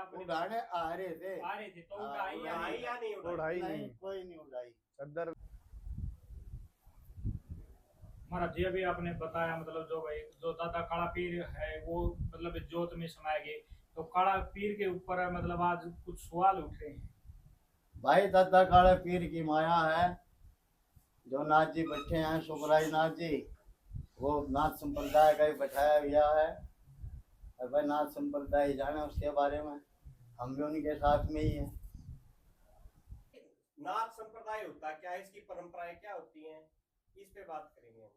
आपने? उड़ाने आ रहे थे। आ रहे थे तो हाँ, उड़ाई या उड़ाई नहीं? या नहीं उड़ाई नहीं, नहीं, कोई नहीं उड़ाई। चद्दर। महाराज जी अभी आपने बताया मतलब जो भाई जो दादा काला पीर है वो मतलब जोत में समाए गए, तो काला पीर के ऊपर मतलब आज कुछ सवाल उठ रहे हैं। भाई दादा काले पीर की माया है, जो नाथ जी बैठे हैं सुखराज नाथ जी, वो नाथ संप्रदाय का ही बैठाया गया है। और भाई नाथ संप्रदाय जाने उसके बारे में, हम भी उनके साथ में ही हैं। नाथ संप्रदाय होता क्या है, इसकी परंपराएं क्या होती हैं, इस पे बात करेंगे हम।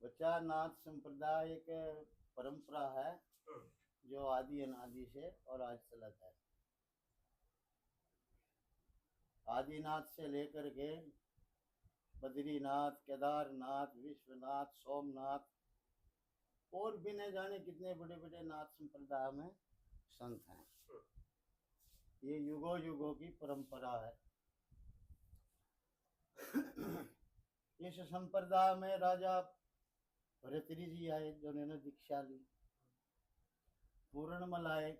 बच्चा, नाथ संप्रदाय एक परंपरा है जो आदि अनादि से और आज चलत है। आदिनाथ से लेकर के बद्रीनाथ, केदारनाथ, विश्वनाथ, सोमनाथ और भी न जाने कितने बड़े बड़े नाथ संप्रदाय में संत हैं। ये युगों युगों की परंपरा है। इस संप्रदाय में राजा भरतरी जी आए, जिन्होंने दीक्षा ली। पूर्णमल आए,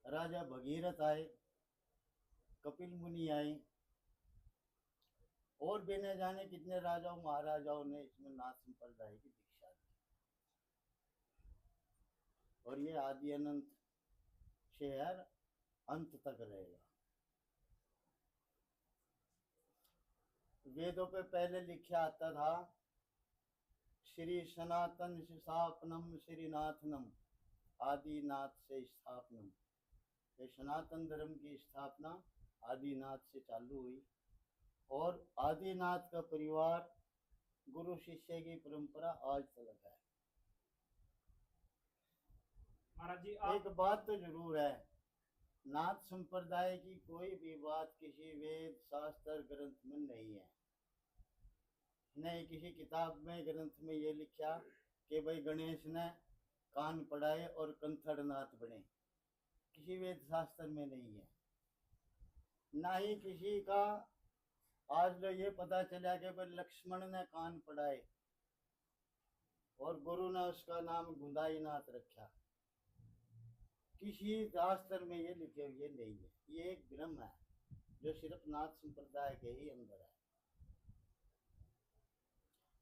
राजा भगीरथ आए, कपिल मुनि आए, और भी न जाने कितने राजाओं महाराजाओं ने इसमें नाथ संप्रदाय की दीक्षा ली। और ये आदि अनंत से यार अंत तक रहेगा। वेदों पे पहले लिखा आता था, श्री सनातन स्थापनम श्रीनाथनम आदिनाथ से स्थापनम। ये सनातन धर्म की स्थापना आदिनाथ से चालू हुई और आदिनाथ का परिवार गुरु शिष्य की परंपरा आज तक है। महाराज जी एक बात तो जरूर है, नाथ संप्रदाय की कोई भी बात किसी वेद शास्त्र ग्रंथ में नहीं है। नहीं किसी किताब में ग्रंथ में ये लिखा कि भाई गणेश ने कान पढ़ाए और कंथड़ नाथ बने, किसी वेद शास्त्र में नहीं है। ना ही किसी का आज जो ये पता चला कि भाई लक्ष्मण ने कान पढ़ाए और गुरु ने उसका नाम गुंदाई नाथ रखा, किसी शास्त्र में ये लिखे हुए नहीं है। ये एक भ्रम है जो सिर्फ नाथ संप्रदाय के ही अंदर है।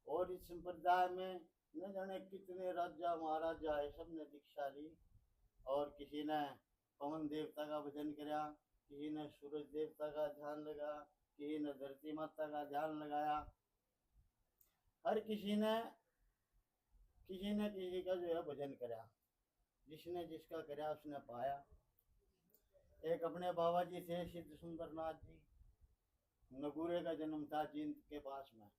और इस संप्रदाय में न जाने कितने राजा महाराजा है, सबने दीक्षा ली। और किसी ने पवन देवता का भजन किया, किसी ने सूरज देवता का ध्यान लगा, किसी ने धरती माता का ध्यान लगाया। हर किसी ने किसी का जो है भजन करा, जिसने जिसका करा उसने पाया। एक अपने बाबा जी थे सिद्ध सुंदरनाथ जी, नगूरे का जन्म था जींद के पास में।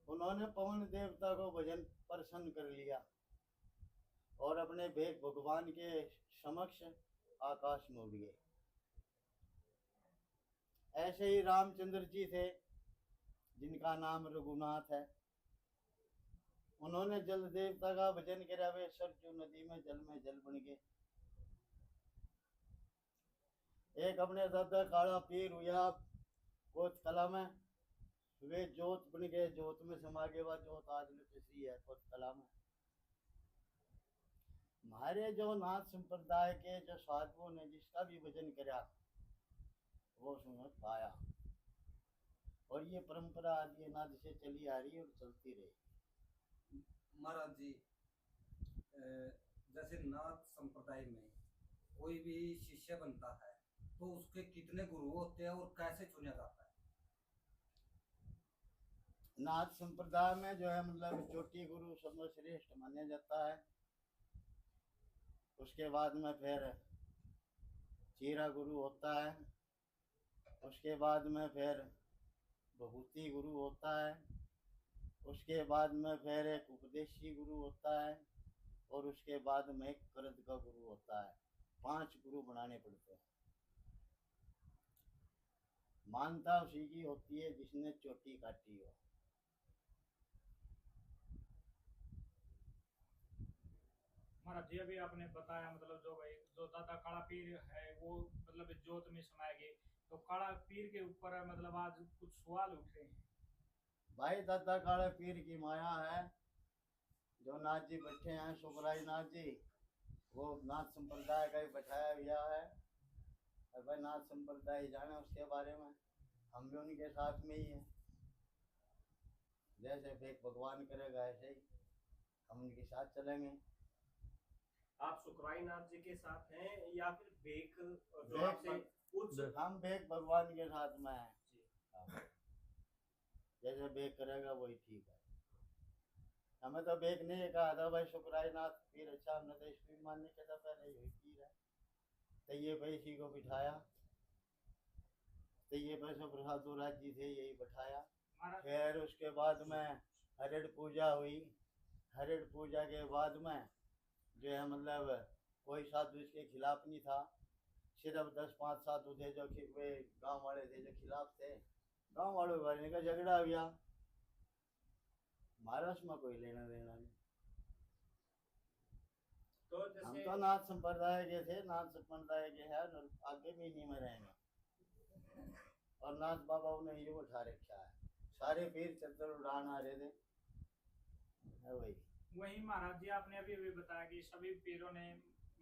उन्होंने पवन देवता को भजन प्रसन्न कर लिया और अपने भेद भगवान के समक्ष आकाश में उड़ गए। ऐसे ही रामचंद्र जी थे, जिनका नाम रघुनाथ है। उन्होंने जल देवता का भजन किया, वे सरजू नदी में जल बन गए। एक अपने दादा काला पीर हुआ कोच कला में, वे जोत बन गए, जोत में समा गए। वह जोत आज लुटसी है कोच कला में। हमारे जो नाथ संप्रदाय के जो साधुओं ने जिसका भी भजन करा वो उसने पाया। और ये परंपरा आदि अनादि से चली आ रही है और चलती रहेगी। महाराज जी, जैसे नाथ संप्रदाय में कोई भी शिष्य बनता है तो उसके कितने गुरु होते हैं और कैसे चुना जाता है? नाथ संप्रदाय में जो है मतलब चोटी गुरु सबसे श्रेष्ठ माना जाता है। उसके बाद में फिर चीरा गुरु होता है। उसके बाद में फिर भभूति गुरु होता है। उसके बाद में फिर एक उपदेशी गुरु होता है और उसके बाद में एक करद का गुरु होता है। 5 गुरु बनाने पड़ते हैं। मानता उसी की होती है जिसने चोटी काटी हो। महाराज जी अभी आपने बताया मतलब जो भाई जो दादा काला पीर है वो मतलब जोत में समाए गए, तो काला पीर के ऊपर मतलब आज कुछ सवाल उठ रहे हैं। भाई दादा काले पीर की माया है, जो नाथ जी बैठे हैं सुखराज नाथ जी, वो नाथ संप्रदाय का ही बैठाया गया है। और भाई नाथ संप्रदाय जाने उसके बारे में, हम भी उनके साथ में ही हैं। जैसे भेक भगवान करेगा ऐसे ही हम उनके साथ चलेंगे। आप सुखराई नाथ जी के साथ हैं या फिर भेक जो भेक आपसे उच्च हम भेक भगवान के साथ में हैं। जी। हाँ। जैसे भेक करेगा वही ठीक है। हमें तो भेक नहीं कहा था भाई सुखराज नाथ पीर अच्छा, हमने तो इसको भी मानने के था पहले यही पीर है। तो ये भाई इसी को बिठाया, तो ये पैसों प्रसाद दुराज जी थे यही बैठाया। महाराज फिर उसके बाद में हरिड़ पूजा हुई। हरिड़ पूजा के बाद में जो है मतलब कोई साधु इसके खिलाफ नहीं था। सिर्फ 10-5 साधु थे जो वे गांव वाले थे जो खिलाफ थे। गांव वालों के बारे में झगड़ा हो गया, हमारा उसमें कोई लेना देना नहीं। तो हम जैसे तो नाथ संप्रदाय के थे, नाथ संप्रदाय के हैं और आगे भी नहीं में रहेंगे। और नाथ बाबा ने ये उठा रखा है, सारे पीर चद्दर उड़ान आ रहे थे है वही। वही महाराज जी आपने अभी अभी बताया कि सभी पीरों ने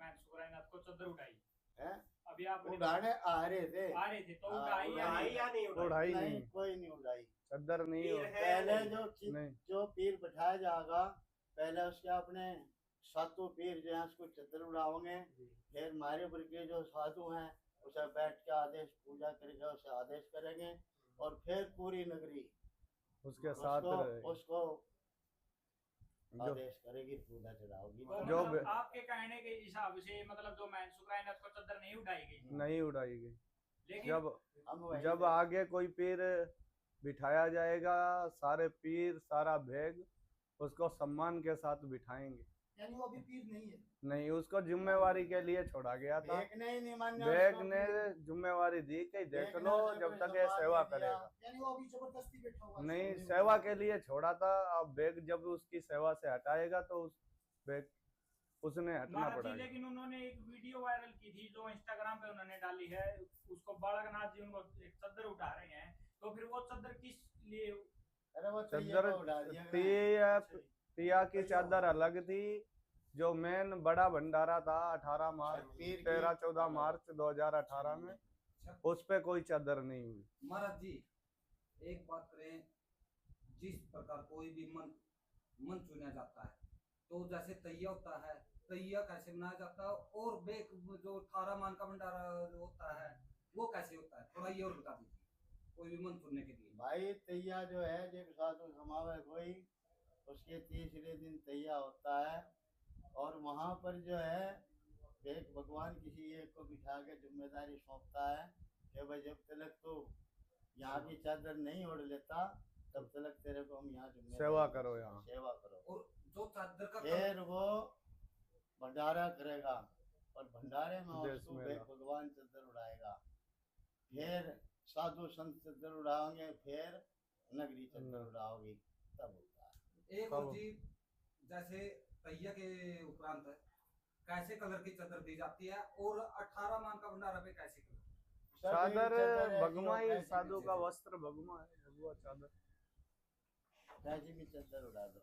मैं सुखराज नाथ को चद्दर उठाई है अभी आपने उड़ाने आ रहे थे। आ रहे थे तो हाँ, उठाई या उड़ाई नहीं? या नहीं उड़ाई? उड़ाई नहीं नहीं, कोई नहीं उड़ाई। चद्दर नहीं पीर हो। है पहले नहीं? नहीं। जो पीर बैठाया जाएगा पहले उसके अपने सातों पीर जो है उसको चद्दर उड़ाओगे। फिर हमारे ऊपर के जो साधु हैं उसे बैठ के आदेश पूजा करके उसे आदेश करेंगे और फिर पूरी नगरी उसके साथ उसको रहे उसको जो आदेश करेगी, पूजा चढ़ाओगी। तो जो मतलब आपके कहने के हिसाब से मतलब जो मैं सुखराज नाथ को चद्दर नहीं उठाई गई नहीं उड़ाई गई। लेकिन जब हम वहीं जब थे। आगे कोई पीर बिठाया जाएगा, सारे पीर सारा भेग उसको सम्मान के साथ बिठाएंगे। यानी वो अभी पीर नहीं है। नहीं, उसको जिम्मेवारी के लिए छोड़ा गया था। भेग नहीं मानना भेग उसको ने फिर। जिम्मेवारी दी कि देख भेग लो ने उसे जब कोई तक ये सम्मान सेवा नहीं दिया। करेगा। यानी वो अभी जबरदस्ती बैठा हुआ है। नहीं, सेवा के लिए छोड़ा था। अब भेग जब उसकी सेवा से हटाएगा तो उस भेग उसने हटना महाराज जी पड़ेगा। लेकिन उन्होंने एक वीडियो वायरल की थी जो इंस्टाग्राम पे उन्होंने डाली है, उसको बालकनाथ जी उनको एक चद्दर उठा रहे हैं, तो फिर वो चद्दर किस लिए? अरे वो चद्दर तैयार उड़ा दिया गया। तिया की चादर अलग थी। जो मेन बड़ा भंडारा था 18 मार्च पीर की 13-14 मार्च 2018 में, उस पे कोई चादर नहीं हुई। महाराज जी एक बात करें, जिस प्रकार कोई भी मन चुना जाता है तो जैसे तैया होता है, तैया कैसे बनाया जाता है और बेक जो 18 मान का भंडारा जो होता है वो कैसे होता है, थोड़ा ये और बता दीजिए कोई भी मन चुनने के लिए। भाई तैया जो है जब साधु समावे कोई उसके तीसरे दिन तैया होता है और वहाँ पर जो है एक भगवान किसी एक को बिठा के जिम्मेदारी सौंपता है कि भाई जब तक तो यहाँ की चादर नहीं ओढ़ लेता तब तक तेरे को हम यहाँ जिम्मेदारी सेवा करो यहाँ। सेवा करो। और जो चादर का फिर वो भंडारा करेगा और भंडारे में देश उसको मेला। भगवान चद्दर उड़ाएगा। फिर साधु संत चद्दर उड़ाओगे, फिर नगरी चद्दर उड़ाओगी, तब होता है। एक और चीज, जैसे तैया के उपरांत कैसे कलर की चादर दी जाती है और 18 मान का भंडारा पे कैसे कलर? चादर है भगवा जो ही, ऐसी साधु भी का वस्त्र भगवा है, भगवा चादर। कैसी भी चद्दर उड़ा दो।